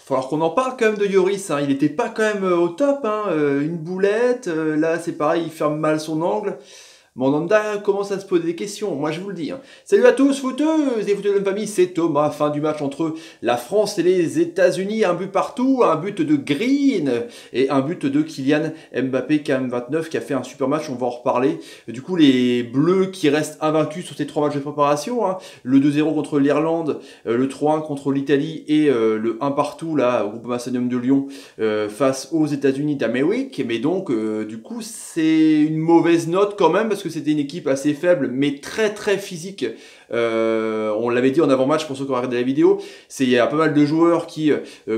falloir qu'on en parle quand même de Lloris, hein. Il n'était pas quand même au top, hein. Une boulette, là c'est pareil, il ferme mal son angle. Mandanda commence à se poser des questions, moi je vous le dis, hein. Salut à tous, footeuses et footeux de la famille, c'est Thomas. Fin du match entre la France et les États-Unis, un but partout, un but de Green et un but de Kylian Mbappé, KM29, qui a fait un super match, on va en reparler. Du coup, les Bleus qui restent invaincus sur ces 3 matchs de préparation, hein. Le 2-0 contre l'Irlande, le 3-1 contre l'Italie et le 1 partout là au Groupama Stadium de Lyon face aux États-Unis d'Amérique. Mais donc, du coup, c'est une mauvaise note quand même parce que c'était une équipe assez faible mais très très physique. On l'avait dit en avant-match pour ceux qui ont regardé la vidéo, il y a pas mal de joueurs qui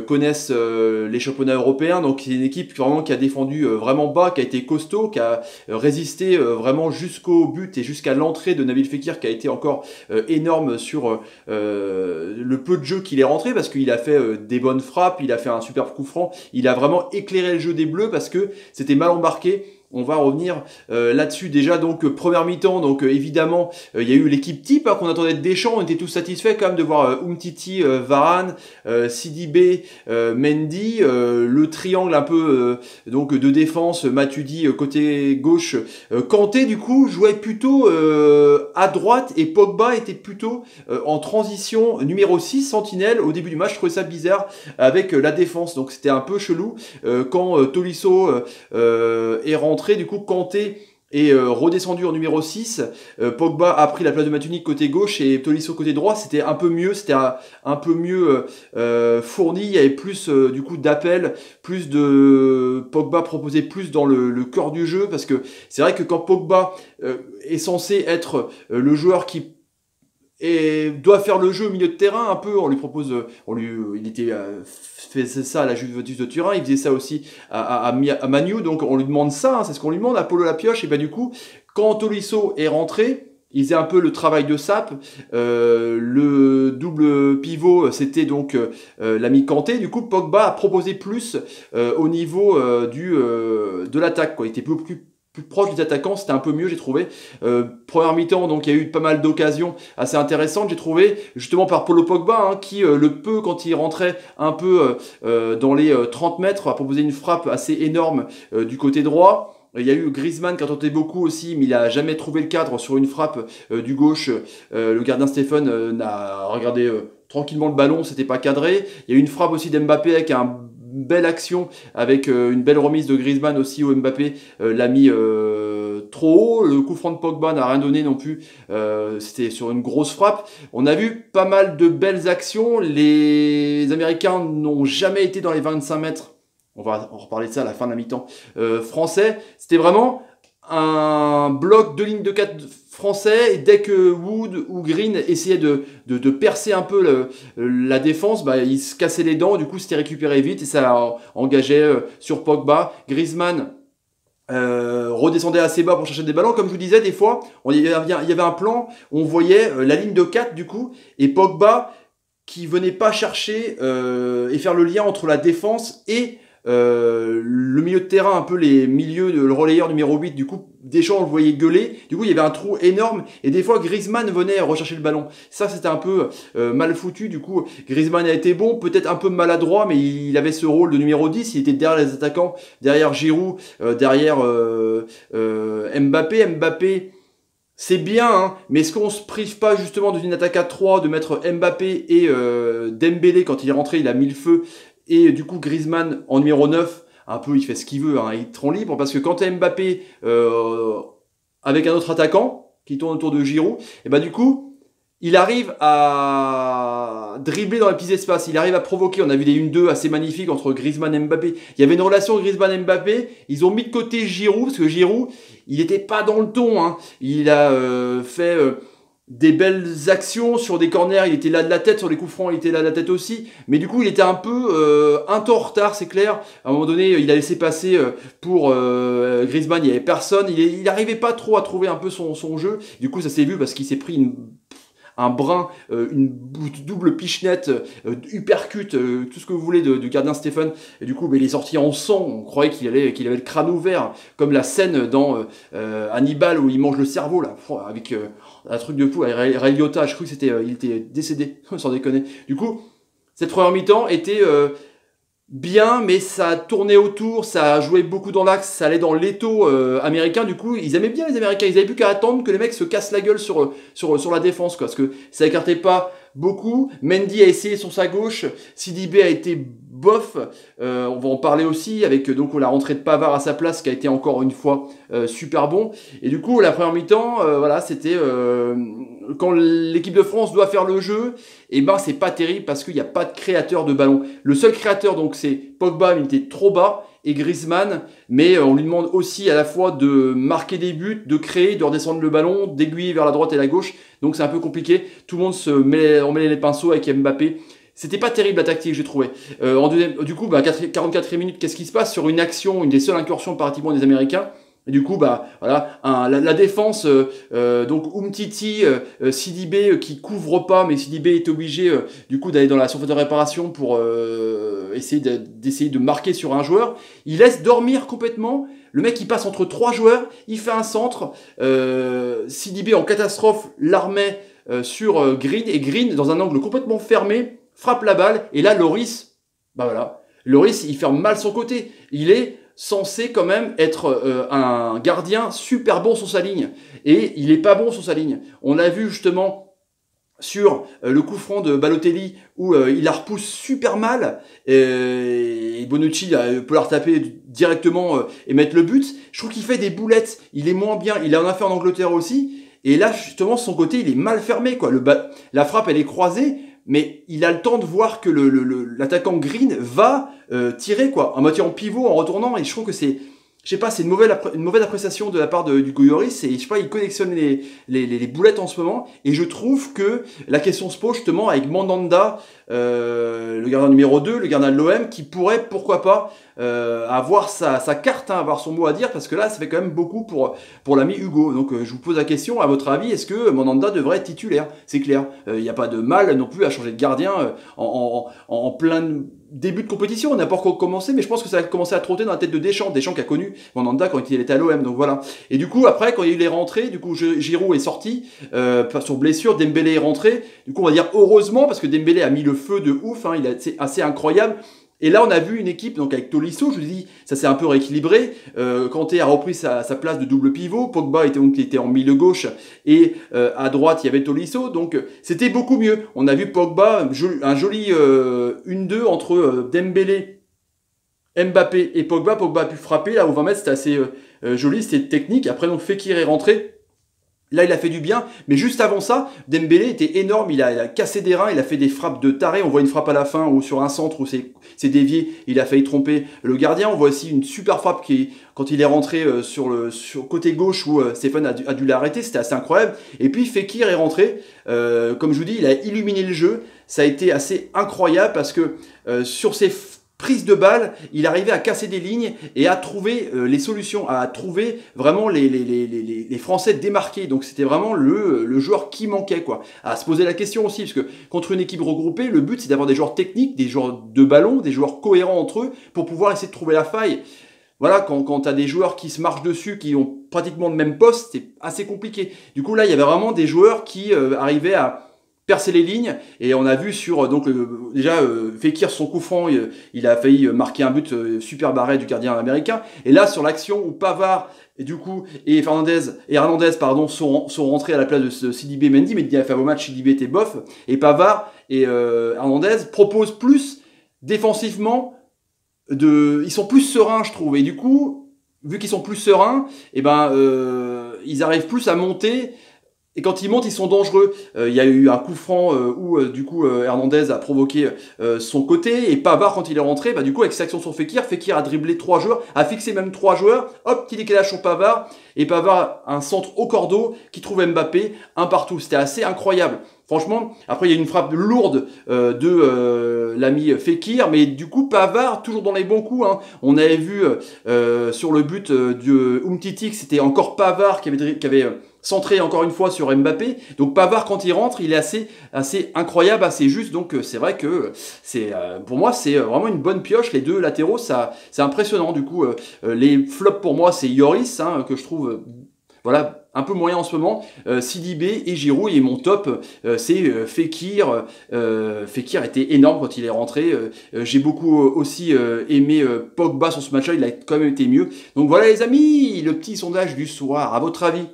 connaissent les championnats européens, donc c'est une équipe vraiment qui a défendu vraiment bas, qui a été costaud, qui a résisté vraiment jusqu'au but et jusqu'à l'entrée de Nabil Fekir, qui a été encore énorme sur le peu de jeu qu'il est rentré, parce qu'il a fait des bonnes frappes, il a fait un superbe coup franc, il a vraiment éclairé le jeu des Bleus parce que c'était mal embarqué. On va revenir là-dessus déjà. Donc première mi-temps, donc évidemment il y a eu l'équipe type, hein, qu'on attendait de Deschamps. On était tous satisfaits quand même de voir Umtiti, Varane, Sidibé, Mendy, le triangle un peu donc de défense, Matuidi côté gauche, Kanté du coup jouait plutôt à droite et Pogba était plutôt en transition numéro 6 sentinelle au début du match. Je trouvais ça bizarre avec la défense, donc c'était un peu chelou quand Tolisso est rentré. Du coup, Kanté est redescendu en numéro 6. Pogba a pris la place de Matuidi côté gauche et Tolisso côté droit. C'était un peu mieux, c'était un peu mieux fourni. Il y avait plus du coup d'appels, plus de Pogba proposait plus dans le cœur du jeu, parce que c'est vrai que quand Pogba est censé être le joueur qui doit faire le jeu au milieu de terrain un peu, on lui propose, il était faisait ça à la Juventus de Turin, il faisait ça aussi à Manu, donc on lui demande ça, hein, c'est ce qu'on lui demande à Paulo Lapioche. Et ben du coup, quand Tolisso est rentré, il faisait un peu le travail de sape. Le double pivot, c'était donc l'ami Kanté. Du coup, Pogba a proposé plus au niveau de l'attaque, quoi. Il était plus proche des attaquants, c'était un peu mieux, j'ai trouvé. Première mi-temps, donc il y a eu pas mal d'occasions assez intéressantes, j'ai trouvé, justement par Paulo Pogba, hein, qui le peu, quand il rentrait un peu dans les 30 mètres, a proposé une frappe assez énorme du côté droit. Il y a eu Griezmann qui a tenté beaucoup aussi, mais il a jamais trouvé le cadre sur une frappe du gauche. Le gardien Stephen n'a regardé tranquillement le ballon, c'était pas cadré. Il y a eu une frappe aussi d'Mbappé avec une belle action, avec une belle remise de Griezmann aussi, où Mbappé l'a mis trop haut. Le coup franc de Pogba n'a rien donné non plus, c'était sur une grosse frappe. On a vu pas mal de belles actions. Les Américains n'ont jamais été dans les 25 mètres. On va en reparler de ça à la fin de la mi-temps français. C'était vraiment un bloc de ligne de 4 français, et dès que Wood ou Green essayaient de percer un peu la défense, bah, ils se cassaient les dents. Du coup, c'était récupéré vite et ça engageait sur Pogba. Griezmann redescendait assez bas pour chercher des ballons. Comme je vous disais, des fois, il y avait un plan, on voyait la ligne de 4 du coup, et Pogba qui venait pas chercher et faire le lien entre la défense et le milieu de terrain, un peu les milieux, le relayeur numéro 8, du coup Deschamps on le voyait gueuler, du coup il y avait un trou énorme et des fois Griezmann venait rechercher le ballon. Ça c'était un peu mal foutu. Du coup Griezmann a été bon, peut-être un peu maladroit, mais il avait ce rôle de numéro 10, il était derrière les attaquants, derrière Giroud, derrière Mbappé. C'est bien, hein, mais est-ce qu'on se prive pas justement d'une attaque à 3, de mettre Mbappé et Dembélé? Quand il est rentré, il a mis le feu. Et du coup, Griezmann en numéro 9, un peu, il fait ce qu'il veut, hein, il te rend libre, parce que quand tu as Mbappé avec un autre attaquant qui tourne autour de Giroud, et bah du coup, il arrive à dribbler dans les petits espaces, il arrive à provoquer. On a vu des 1-2 assez magnifiques entre Griezmann et Mbappé. Il y avait une relation Griezmann-Mbappé, ils ont mis de côté Giroud, parce que Giroud, il n'était pas dans le ton, hein. Il a fait des belles actions sur des corners, il était là de la tête, sur les coups francs il était là de la tête aussi, mais du coup il était un peu un temps en retard, c'est clair. À un moment donné il a laissé passer pour Griezmann, il n'y avait personne, il n'arrivait pas trop à trouver un peu son jeu. Du coup ça s'est vu parce qu'il s'est pris un brin, une double pichenette, uppercut, tout ce que vous voulez du gardien Stephen. Et du coup, il est sorti en sang. On croyait qu'il avait le crâne ouvert, comme la scène dans Hannibal où il mange le cerveau là, avec un truc de fou. Ray Liotta, je crois que il était décédé, sans déconner. Du coup, cette première mi-temps était bien, mais ça a tourné autour, ça a joué beaucoup dans l'axe, ça allait dans l'étau américain. Du coup, ils aimaient bien les Américains. Ils avaient plus qu'à attendre que les mecs se cassent la gueule sur la défense, quoi. Parce que ça écartait pas beaucoup. Mendy a essayé sur sa gauche. Sidibé a été bof. On va en parler aussi avec donc la rentrée de Pavard à sa place, qui a été encore une fois super bon. Et du coup, la première mi-temps, voilà, c'était quand l'équipe de France doit faire le jeu, et ben c'est pas terrible parce qu'il n'y a pas de créateur de ballon. Le seul créateur donc c'est Pogba, mais il était trop bas, et Griezmann, mais on lui demande aussi à la fois de marquer des buts, de créer, de redescendre le ballon, d'aiguiller vers la droite et la gauche. Donc c'est un peu compliqué. Tout le monde on met les pinceaux avec Mbappé. C'était pas terrible la tactique, j'ai trouvé. Du coup, 44e minute, qu'est-ce qui se passe sur une action, une des seules incursions pratiquement des Américains? Et du coup, voilà, la défense, donc Umtiti, Sidibé qui couvre pas, mais Sidibé est obligé du coup d'aller dans la surface de réparation pour d'essayer de marquer sur un joueur. Il laisse dormir complètement. Le mec, il passe entre trois joueurs, il fait un centre. Sidibé en catastrophe l'armée sur Green, et Green dans un angle complètement fermé frappe la balle. Et là, Lloris, voilà, Lloris, il ferme mal son côté. Il est censé quand même être un gardien super bon sur sa ligne. Et il est pas bon sur sa ligne. On l'a vu justement sur le coup franc de Balotelli où il la repousse super mal et Bonucci peut la retaper directement et mettre le but. Je trouve qu'il fait des boulettes. Il est moins bien. Il en a fait en Angleterre aussi. Et là, justement, son côté, il est mal fermé, quoi. La frappe, elle est croisée, mais il a le temps de voir que l'attaquant Green va tirer, quoi, en moitié en pivot, en retournant, et je trouve que c'est, je sais pas, c'est une mauvaise appréciation de la part du Goyoris, et je sais pas, il collectionne les boulettes en ce moment, et je trouve que la question se pose justement avec Mandanda, le gardien numéro 2, le gardien de l'OM, qui pourrait, pourquoi pas, avoir sa carte, hein, avoir son mot à dire, parce que là, ça fait quand même beaucoup pour l'ami Hugo. Donc, je vous pose la question, à votre avis, est-ce que Mandanda devrait être titulaire? C'est clair. Il n'y a pas de mal non plus à changer de gardien en plein début de compétition. On n'a pas encore commencé, mais je pense que ça a commencé à trotter dans la tête de Deschamps qui a connu Mandanda quand il était à l'OM. Donc voilà. Et du coup, après, quand il y a eu les rentrées, du coup, Giroud est sorti sur blessure, Dembélé est rentré. Du coup, on va dire heureusement, parce que Dembélé a mis le feu de ouf, hein, c'est assez incroyable. Et là, on a vu une équipe donc avec Tolisso, je vous dis, ça s'est un peu rééquilibré. Kanté a repris sa place de double pivot. Pogba était en milieu gauche et à droite, il y avait Tolisso. Donc, c'était beaucoup mieux. On a vu Pogba, un joli 1-2 entre Dembélé, Mbappé et Pogba. Pogba a pu frapper là au 20 mètres, c'était assez joli, c'était technique. Après, donc, Fekir est rentré. Là, il a fait du bien, mais juste avant ça, Dembélé était énorme, il a cassé des reins, il a fait des frappes de taré. On voit une frappe à la fin ou sur un centre où c'est dévié, il a failli tromper le gardien. On voit aussi une super frappe quand il est rentré sur côté gauche où Stéphane a dû l'arrêter, c'était assez incroyable. Et puis Fekir est rentré, comme je vous dis, il a illuminé le jeu. Ça a été assez incroyable parce que sur ses prise de balle, il arrivait à casser des lignes et à trouver les solutions, à trouver vraiment les Français démarqués. Donc c'était vraiment le joueur qui manquait, quoi. À se poser la question aussi, parce que contre une équipe regroupée, le but c'est d'avoir des joueurs techniques, des joueurs de ballon, des joueurs cohérents entre eux pour pouvoir essayer de trouver la faille. Voilà, quand tu as des joueurs qui se marchent dessus, qui ont pratiquement le même poste, c'est assez compliqué. Du coup là, il y avait vraiment des joueurs qui arrivaient à percer les lignes, et on a vu sur déjà Fekir, son coup franc, il a failli marquer un but super barré du gardien américain. Et là sur l'action où Pavard et Hernandez sont rentrés à la place de Sidibé, Mendy, mais il a fait un beau match, Sidibé était bof, et Pavard et Hernandez proposent plus défensivement, ils sont plus sereins, je trouve, et du coup vu qu'ils sont plus sereins, ils arrivent plus à monter. Et quand ils montent, ils sont dangereux. Il y a eu un coup franc où Hernandez a provoqué son côté, et Pavard, quand il est rentré, du coup avec cette action sur Fekir a dribblé 3 joueurs, a fixé même 3 joueurs, hop, petit décalage sur Pavard, et Pavard un centre au cordeau qui trouve Mbappé, un partout. C'était assez incroyable. Franchement, après il y a une frappe lourde de l'ami Fekir, mais du coup Pavard toujours dans les bons coups, hein. On avait vu sur le but de Umtiti que c'était encore Pavard qui avait centré encore une fois sur Mbappé. Donc Pavard quand il rentre, il est assez incroyable, assez juste. Donc c'est vrai que pour moi c'est vraiment une bonne pioche. Les deux latéraux, c'est impressionnant. Du coup les flops pour moi c'est Lloris, hein, que je trouve voilà un peu moyen en ce moment. Sidibé et Giroud, et mon top, c'est Fekir. Fekir était énorme quand il est rentré. J'ai beaucoup aussi aimé Pogba sur ce match-là, il a quand même été mieux. Donc voilà les amis, le petit sondage du soir. À votre avis,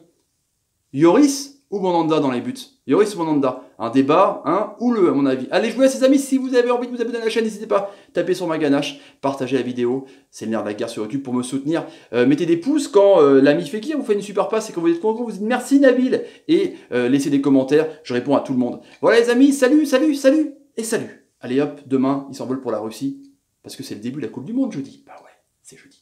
Yoris ou Mandanda dans les buts? Yoris ou Mandanda? Un débat, houleux à mon avis. Allez, je vous laisse les amis, si vous avez envie de vous abonner à la chaîne, n'hésitez pas, tapez sur ma ganache, partagez la vidéo, c'est le nerf de la guerre sur YouTube pour me soutenir. Mettez des pouces quand l'ami Fekir vous fait une super passe et quand vous êtes content, vous dites merci Nabil, et laissez des commentaires, je réponds à tout le monde. Voilà les amis, salut, salut, salut, et salut. Allez hop, demain, il s'envole pour la Russie, parce que c'est le début de la Coupe du Monde jeudi. Bah ouais, c'est jeudi.